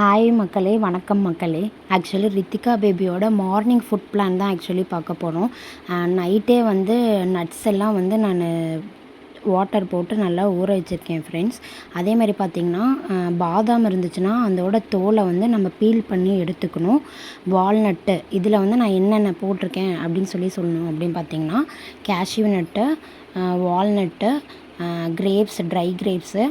Hi மக்களே, வணக்கம் மக்களே. ஆக்சுவலி ரித்திகா பேபியோட மார்னிங் ஃபுட் பிளான் தான் ஆக்சுவலி பார்க்க போகிறோம். நைட்டே வந்து நட்ஸ் எல்லாம் வந்து நான் வாட்டர் போட்டு நல்லா ஊற வச்சுருக்கேன் ஃப்ரெண்ட்ஸ். அதேமாதிரி பார்த்திங்கன்னா பாதாம் இருந்துச்சுன்னா அதோட தோலை வந்து நம்ம பீல் பண்ணி எடுத்துக்கணும். வால்நட்டு இதில் வந்து நான் என்னென்ன போட்டிருக்கேன் அப்படின்னு சொல்லணும் அப்படின்னு பார்த்திங்கன்னா கேஷ்யூ நட்டு, வால்நட்டு, கிரேப்ஸ், ட்ரை கிரேப்ஸு,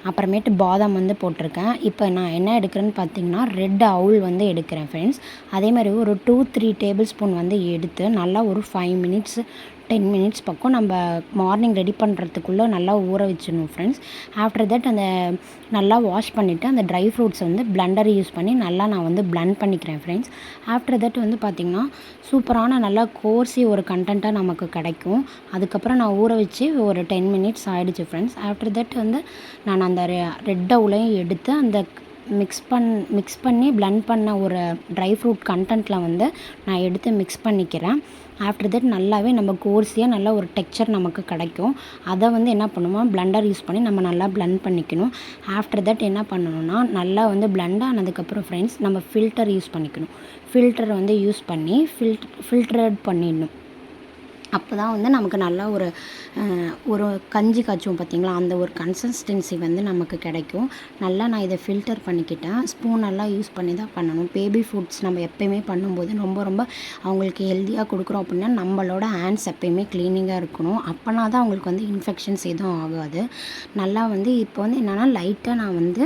அப்புறமேட்டு பாதாம் வந்து போட்டிருக்கேன். இப்போ நான் என்ன எடுக்கிறேன்னு பார்த்தீங்கன்னா ரெட் அவுல் வந்து எடுக்கிறேன் ஃப்ரெண்ட்ஸ். அதே மாதிரி ஒரு 2-3 டேபிள் ஸ்பூன் வந்து எடுத்து நல்லா ஒரு 5 மினிட்ஸ் 10 மினிட்ஸ் பக்கம் நம்ம மார்னிங் ரெடி பண்ணுறதுக்குள்ளே நல்லா ஊற வச்சிடணும் ஃப்ரெண்ட்ஸ். ஆஃப்டர் தட் அந்த நல்லா வாஷ் பண்ணிவிட்டு அந்த ட்ரை ஃப்ரூட்ஸை வந்து பிளெண்டர் யூஸ் பண்ணி நல்லா நான் வந்து பிளெண்ட் பண்ணிக்கிறேன் ஃப்ரெண்ட்ஸ். ஆஃப்டர் தட் வந்து பார்த்திங்கன்னா சூப்பரான நல்லா கோர்ஸி ஒரு கண்டென்ட்டாக நமக்கு கிடைக்கும். அதுக்கப்புறம் நான் ஊற வச்சு ஒரு 10 மினிட்ஸ் ஆகிடுச்சு ஃப்ரெண்ட்ஸ். ஆஃப்டர் தட் வந்து நான் அந்த ரெட் அவுலையும் எடுத்து அந்த மிக்ஸ் பண்ணி பிளெண்ட் பண்ண ஒரு ட்ரை ஃப்ரூட் கண்டென்ட்டில் வந்து நான் எடுத்து மிக்ஸ் பண்ணிக்கிறேன். ஆஃப்டர் தட் நல்லாவே நம்ம கோர்ஸியாக நல்லா ஒரு டெக்ஸ்சர் நமக்கு கிடைக்கும். அதை வந்து என்ன பண்ணுவோம், பிளெண்டர் யூஸ் பண்ணி நம்ம நல்லா பிளெண்ட் பண்ணிக்கணும். ஆஃப்டர் தட் என்ன பண்ணணும்னா நல்லா வந்து பிளெண்ட் ஆனதுக்கப்புறம் ஃப்ரெண்ட்ஸ் நம்ம ஃபில்டர் யூஸ் பண்ணிக்கணும். ஃபில்டர் வந்து யூஸ் பண்ணி ஃபில்டரட் பண்ணிடணும். அப்போ தான் வந்து நமக்கு நல்லா ஒரு கஞ்சி காய்ச்சுவோம் பார்த்திங்களா, அந்த ஒரு கன்சிஸ்டன்சி வந்து நமக்கு கிடைக்கும். நல்லா நான் இதை ஃபில்டர் பண்ணிக்கிட்டேன். ஸ்பூனெல்லாம் யூஸ் பண்ணி தான் பண்ணணும். பேபி ஃபுட்ஸ் நம்ம எப்போயுமே பண்ணும்போது ரொம்ப அவங்களுக்கு ஹெல்த்தியாக கொடுக்குறோம் அப்படின்னா நம்மளோட ஹேண்ட்ஸ் எப்போயுமே க்ளீனிங்காக இருக்கணும். அப்போனா தான் அவங்களுக்கு வந்து இன்ஃபெக்ஷன்ஸ் எதுவும் ஆகாது. நல்லா வந்து இப்போ வந்து என்னென்னா லைட்டாக நான் வந்து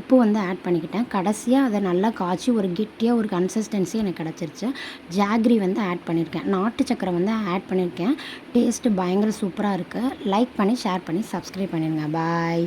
உப்பு வந்து ஆட் பண்ணிக்கிட்டேன். கடைசியாக அதை நல்லா காய்ச்சி ஒரு கெட்டியாக ஒரு கன்சிஸ்டன்சி எனக்கு கிடச்சிருச்சு. ஜாக்ரி வந்து ஆட் பண்ணியிருக்கேன். நாட்டு சக்கரை வந்து ஆட் பண்ணியிருக்கேன். டேஸ்ட்டு பயங்கர சூப்பராக இருக்குது. லைக் பண்ணி ஷேர் பண்ணி சப்ஸ்கிரைப் பண்ணிடுங்க. பாய்.